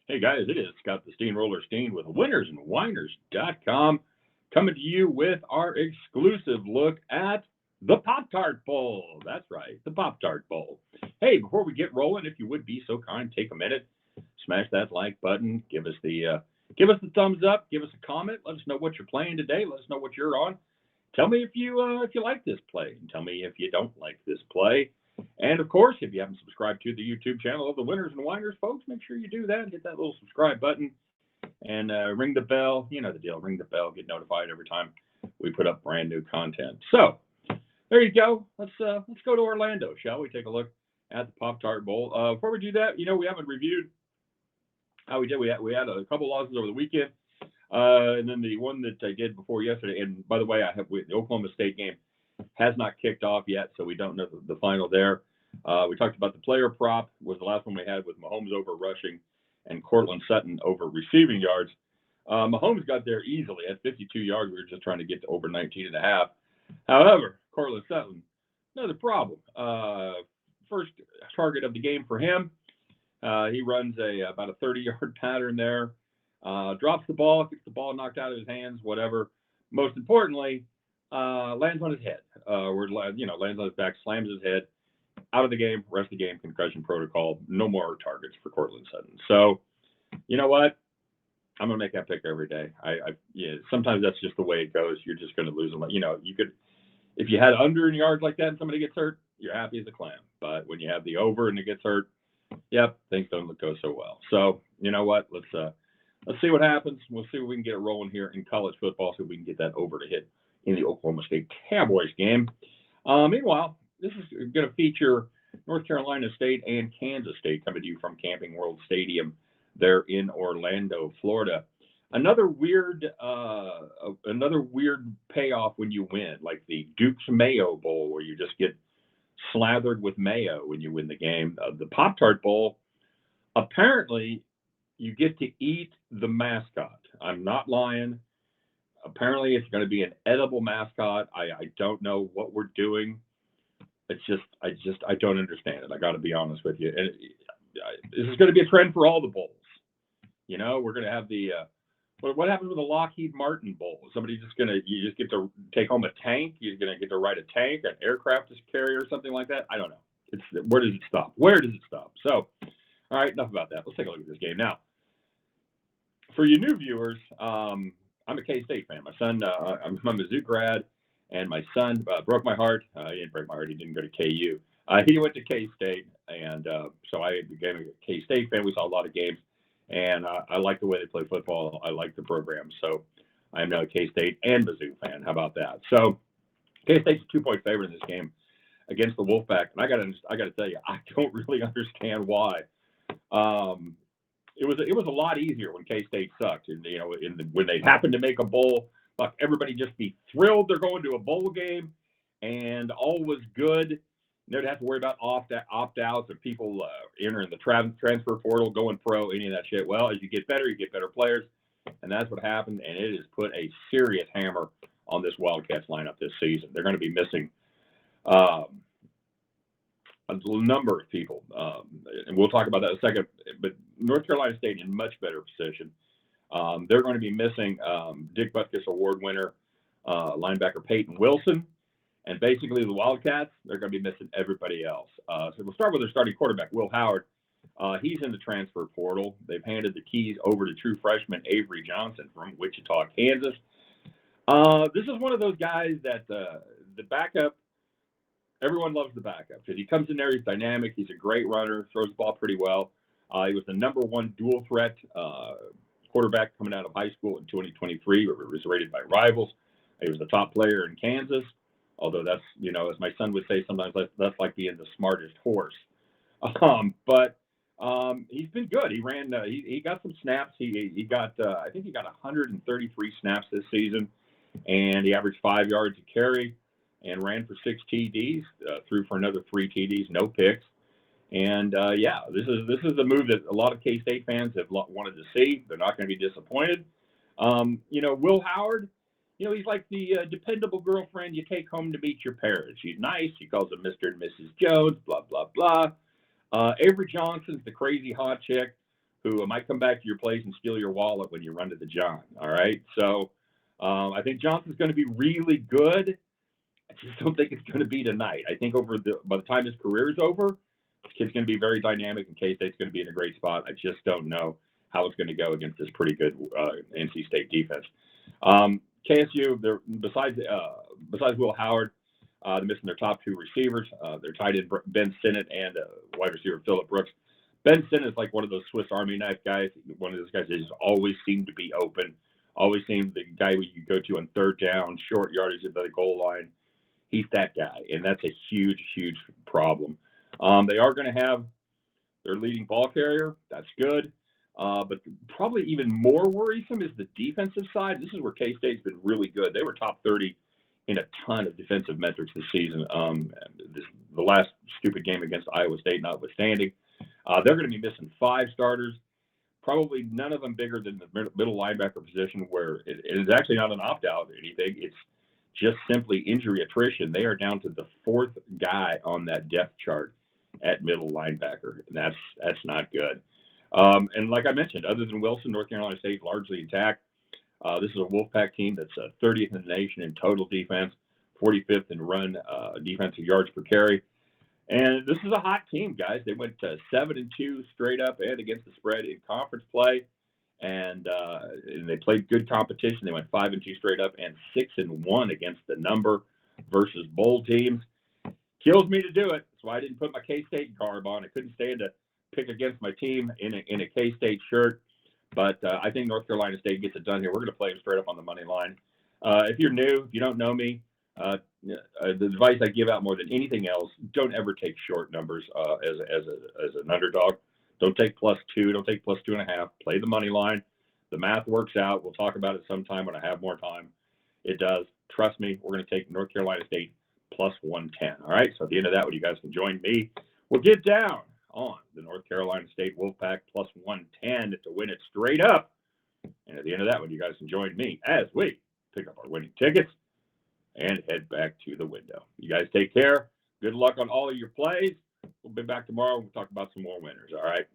Hey guys, it is Scott the Steamroller Steehn with winnersandwhiners.com coming to you with our exclusive look at the Pop-Tart Bowl. That's right, the Pop-Tart Bowl. Hey, before we get rolling, if you would be so kind, take a minute, smash that like button, give us the thumbs up, give us a comment, let us know what you're playing today, let us know what you're on. Tell me if you like this play, and tell me if you don't like this play. And of course, if you haven't subscribed to the YouTube channel of the Winners and Whiners, folks, make sure you do that. Hit that little subscribe button and ring the bell. You know the deal. Ring the bell. Get notified every time we put up brand new content. So there you go. Let's go to Orlando, shall we? Take a look at the Pop-Tart Bowl. Before we do that, we haven't reviewed how we did. We had a couple losses over the weekend, and then the one that I did before yesterday. And by the way, the Oklahoma State game has not kicked off yet, so we don't know the final there. We talked about the player prop was the last one we had with Mahomes over rushing and Cortland Sutton over receiving yards. Mahomes got there easily at 52 yards. We were just trying to get to over 19.5. However, Cortland Sutton, another problem. First target of the game for him. He runs about a 30-yard pattern there. Drops the ball, gets the ball knocked out of his hands, whatever. Most importantly, lands on his head. Lands on his back, slams his head, out of the game, rest of the game, concussion protocol, no more targets for Cortland Sutton. So, you know what? I'm gonna make that pick every day. Sometimes that's just the way it goes. You're just gonna lose them. You could, if you had under in yards like that and somebody gets hurt, you're happy as a clam. But when you have the over and it gets hurt, yep, things don't go so well. So, you know what? Let's see what happens. We'll see if we can get it rolling here in college football, so we can get that over to hit in the Oklahoma State Cowboys game. Meanwhile, this is going to feature North Carolina State and Kansas State coming to you from Camping World Stadium there in Orlando, Florida. Another weird payoff when you win, like the Duke's Mayo Bowl, where you just get slathered with mayo when you win the game. The Pop-Tart Bowl, apparently you get to eat the mascot. I'm not lying. Apparently, it's going to be an edible mascot. I don't know what we're doing. It's just I don't understand it. I got to be honest with you. And this is going to be a trend for all the bowls. We're going to have the what happens with the Lockheed Martin Bowl? You just get to take home a tank. You're going to get to ride a tank, an aircraft carrier, or something like that. I don't know. Where does it stop? Where does it stop? So, all right, enough about that. Let's take a look at this game now. For you new viewers, I'm a K-State fan. My son, I'm a Mizzou grad, and my son broke my heart. He didn't break my heart. He didn't go to KU. He went to K-State, and so I became a K-State fan. We saw a lot of games, and I like the way they play football. I like the program. So I'm now a K-State and Mizzou fan. How about that? So K-State's a 2-point favorite in this game against the Wolfpack, and I got to tell you, I don't really understand why. It was a lot easier when K-State sucked, and when they happened to make a bowl, everybody just be thrilled they're going to a bowl game, and all was good. They'd have to worry about opt-outs of people entering the transfer portal, going pro, any of that shit. Well, as you get better players, and that's what happened, and it has put a serious hammer on this Wildcats lineup this season. They're going to be missing a number of people, and we'll talk about that in a second. But North Carolina State in much better position. They're going to be missing Dick Butkus Award winner linebacker Peyton Wilson, and basically the Wildcats, they're going to be missing everybody else. So we'll start with their starting quarterback, Will Howard. He's in the transfer portal. They've handed the keys over to true freshman Avery Johnson from Wichita, Kansas. This is one of those guys that the backup, everyone loves the backup because he comes in there, he's dynamic, he's a great runner, throws the ball pretty well. He was the number one dual threat quarterback coming out of high school in 2023, where it was rated by Rivals. He was the top player in Kansas, although that's, as my son would say, sometimes that's like being the smartest horse. But he's been good. He ran, he got some snaps. He got, I think he got 133 snaps this season, and he averaged 5 yards a carry and ran for 6 TDs, threw for another 3 TDs, no picks. And this is the move that a lot of K-State fans have wanted to see. They're not going to be disappointed. Will Howard, he's like the dependable girlfriend you take home to meet your parents. She's nice. She calls them Mr. and Mrs. Jones, blah, blah, blah. Avery Johnson's the crazy hot chick who might come back to your place and steal your wallet when you run to the John. All right. So I think Johnson's going to be really good. I just don't think it's going to be tonight. I think by the time his career is over, this kid's going to be very dynamic, and K-State's going to be in a great spot. I just don't know how it's going to go against this pretty good NC State defense. KSU, besides Will Howard, they're missing their top two receivers. They're tight end Ben Sinnott and wide receiver Phillip Brooks. Ben Sinnott is like one of those Swiss Army knife guys. One of those guys that just always seemed to be open. Always seemed the guy you go to on third down, short yardage at the goal line. He's that guy, and that's a huge, huge problem. They are going to have their leading ball carrier. That's good. But probably even more worrisome is the defensive side. This is where K-State's been really good. They were top 30 in a ton of defensive metrics this season. The last stupid game against Iowa State notwithstanding. They're going to be missing 5 starters, probably none of them bigger than the middle linebacker position, where it is actually not an opt-out or anything. It's just simply injury attrition. They are down to the 4th guy on that depth chart at middle linebacker, and that's not good. And like I mentioned, other than Wilson, North Carolina State largely intact. This is a Wolfpack team that's 30th in the nation in total defense, 45th in run defensive yards per carry. And this is a hot team, guys. They went 7-2 straight up and against the spread in conference play, and they played good competition. They went 5-2 straight up and 6-1 against the number versus bowl teams. Kills me to do it. That's why I didn't put my K-State garb on. I couldn't stand to pick against my team in a K-State shirt, but I think North Carolina State gets it done here. We're going to play them straight up on the money line. If you're new, if you don't know me, the advice I give out more than anything else: don't ever take short numbers as an underdog. Don't take +2. Don't take +2.5. Play the money line. The math works out. We'll talk about it sometime when I have more time. It does. Trust me. We're going to take North Carolina State +110. All right. So at the end of that one, you guys can join me. We'll get down on the North Carolina State Wolfpack +110 to win it straight up. And at the end of that one, you guys can join me as we pick up our winning tickets and head back to the window. You guys take care. Good luck on all of your plays. We'll be back tomorrow. We'll talk about some more winners. All right.